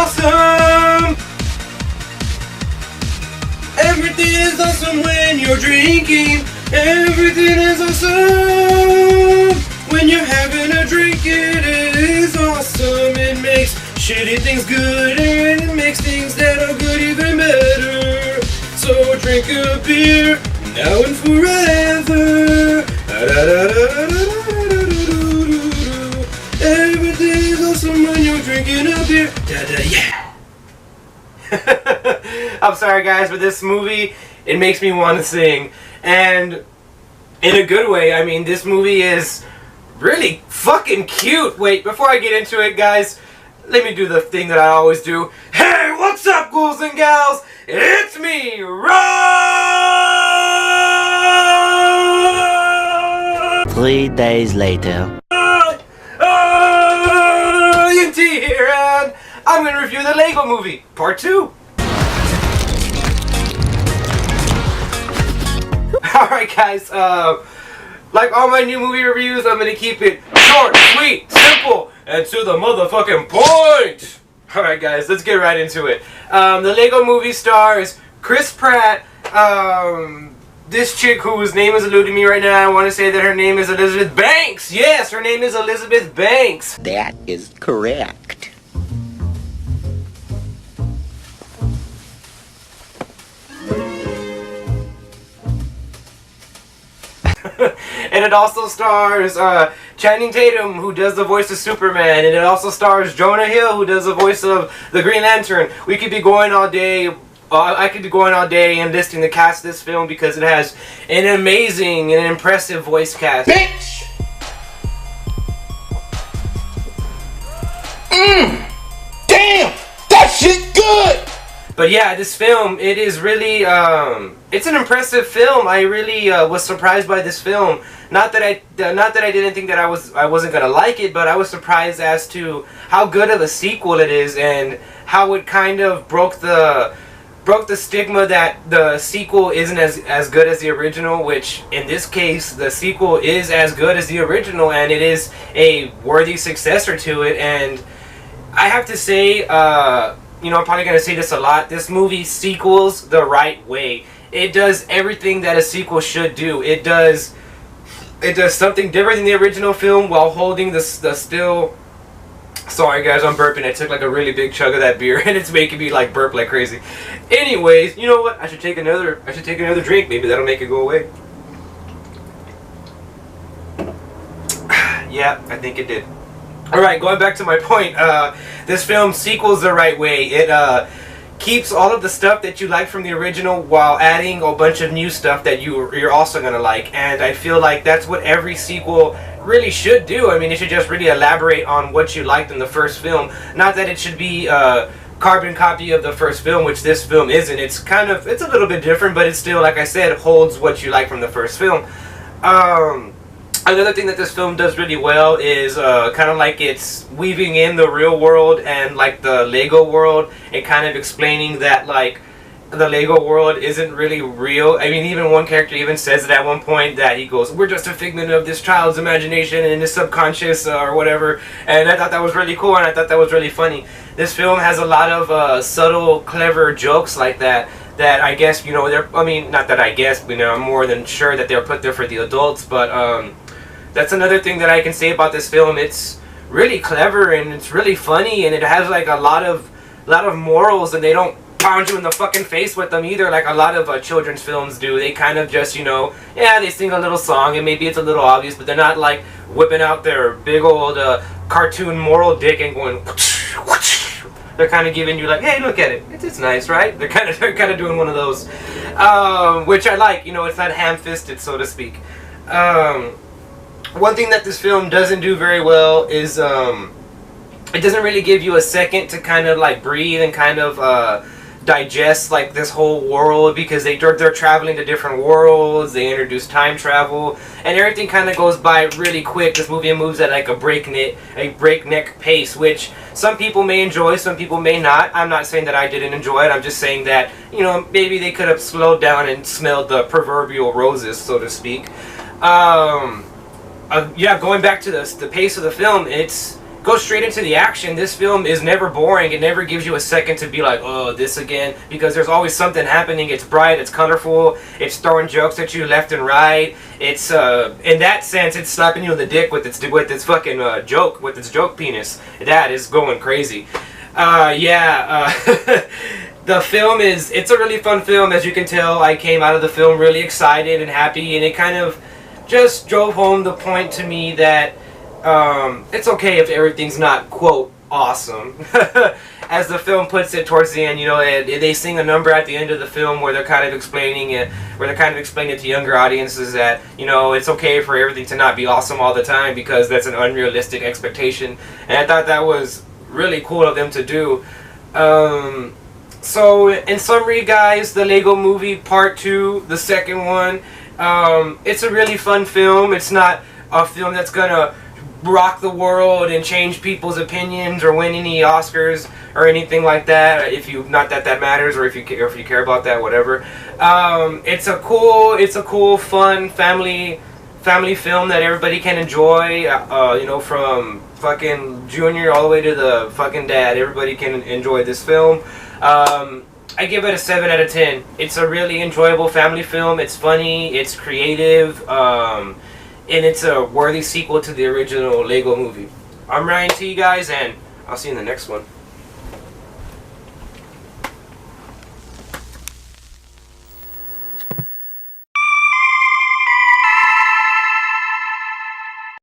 awesome. Everything is awesome when you're drinking. Everything is awesome when you're having a drink. It is awesome. It makes shitty things good, and it makes things that are good even better. So drink a beer now and forever. Everything is awesome when you're drinking a beer. Yeah. I'm sorry guys, but this movie, it makes me want to sing. And in a good way. I mean, this movie is really fucking cute. Wait, before I get into it, guys, let me do the thing that I always do. Hey, what's up, ghouls and gals? It's me, Ron! 3 days later. INT here, and I'm going to review the Lego Movie, Part 2. Alright guys, like all my new movie reviews, I'm going to keep it short, sweet, simple, and to the motherfucking point! Alright guys, let's get right into it. The Lego Movie stars Chris Pratt, this chick whose name is eluding me right now. I want to say that her name is Elizabeth Banks! Yes, her name is Elizabeth Banks! That is correct. And it also stars Channing Tatum, who does the voice of Superman, and it also stars Jonah Hill, who does the voice of the Green Lantern. We could be going all day. I could be going all day and listing the cast of this film because it has an amazing and impressive voice cast. Bitch! Damn! That shit good! But yeah, this film, it is really, it's an impressive film. I really was surprised by this film. Not that I didn't think that I wasn't gonna like it, but I was surprised as to how good of a sequel it is and how it kind of broke the stigma that the sequel isn't as good as the original. Which in this case, the sequel is as good as the original, and it is a worthy successor to it. And I have to say, you know, I'm probably going to say this a lot. This movie sequels the right way. It does everything that a sequel should do. It does something different than the original film while holding the still... Sorry guys, I'm burping. I took like a really big chug of that beer and it's making me like burp like crazy. Anyways, you know what? I should take another drink. Maybe that'll make it go away. Yeah, I think it did. Alright, going back to my point, this film sequels the right way. It keeps all of the stuff that you like from the original while adding a bunch of new stuff that you're also going to like. And I feel like that's what every sequel really should do. I mean, it should just really elaborate on what you liked in the first film. Not that it should be a carbon copy of the first film, which this film isn't. It's a little bit different, but it still, like I said, holds what you like from the first film. Another thing that this film does really well is kind of like it's weaving in the real world and like the Lego world and kind of explaining that like the Lego world isn't really real. I mean, even one character even says it at one point that he goes, "We're just a figment of this child's imagination and his subconscious or whatever." And I thought that was really cool and I thought that was really funny. This film has a lot of subtle, clever jokes like that. That I guess, you know, not that I guess, you know, I'm more than sure that they're put there for the adults, but that's another thing that I can say about this film. It's really clever and it's really funny and it has like a lot of morals, and they don't pound you in the fucking face with them either like a lot of children's films do. They kind of just, you know, yeah, they sing a little song and maybe it's a little obvious, but they're not like whipping out their big old cartoon moral dick and going whoosh, whoosh. They're kind of giving you like, hey, look at it. It's nice, right? They're kind of doing one of those, which I like. You know, it's not ham-fisted, so to speak. One thing that this film doesn't do very well is it doesn't really give you a second to kind of like breathe and kind of digest like this whole world, because they're traveling to different worlds. They introduce time travel and everything kind of goes by really quick. This movie moves at like a breakneck pace, which some people may enjoy, some people may not. I'm not saying that I didn't enjoy it. I'm just saying that, you know, maybe they could have slowed down and smelled the proverbial roses, so to speak. Yeah, going back to the pace of the film, it goes straight into the action. This film is never boring. It never gives you a second to be like, oh, this again, because there's always something happening. It's bright, it's colorful, it's throwing jokes at you left and right. It's in that sense, it's slapping you in the dick with its fucking joke, with its joke penis. That is going crazy. The film it's a really fun film. As you can tell, I came out of the film really excited and happy, and it kind of just drove home the point to me that it's okay if everything's not, quote, awesome. As the film puts it towards the end, you know, they sing a number at the end of the film where they're kind of explaining it, to younger audiences that, you know, it's okay for everything to not be awesome all the time, because that's an unrealistic expectation. And I thought that was really cool of them to do. So, in summary, guys, the Lego Movie Part 2, the second one, it's a really fun film. It's not a film that's gonna rock the world and change people's opinions or win any Oscars or anything like that. Not that that matters, or if you care about that, whatever. It's a cool, fun family film that everybody can enjoy. You know, from fucking Junior all the way to the fucking dad. Everybody can enjoy this film. I give it a 7 out of 10. It's a really enjoyable family film. It's funny, it's creative, and it's a worthy sequel to the original Lego Movie. I'm Ryan T, guys, and I'll see you in the next one.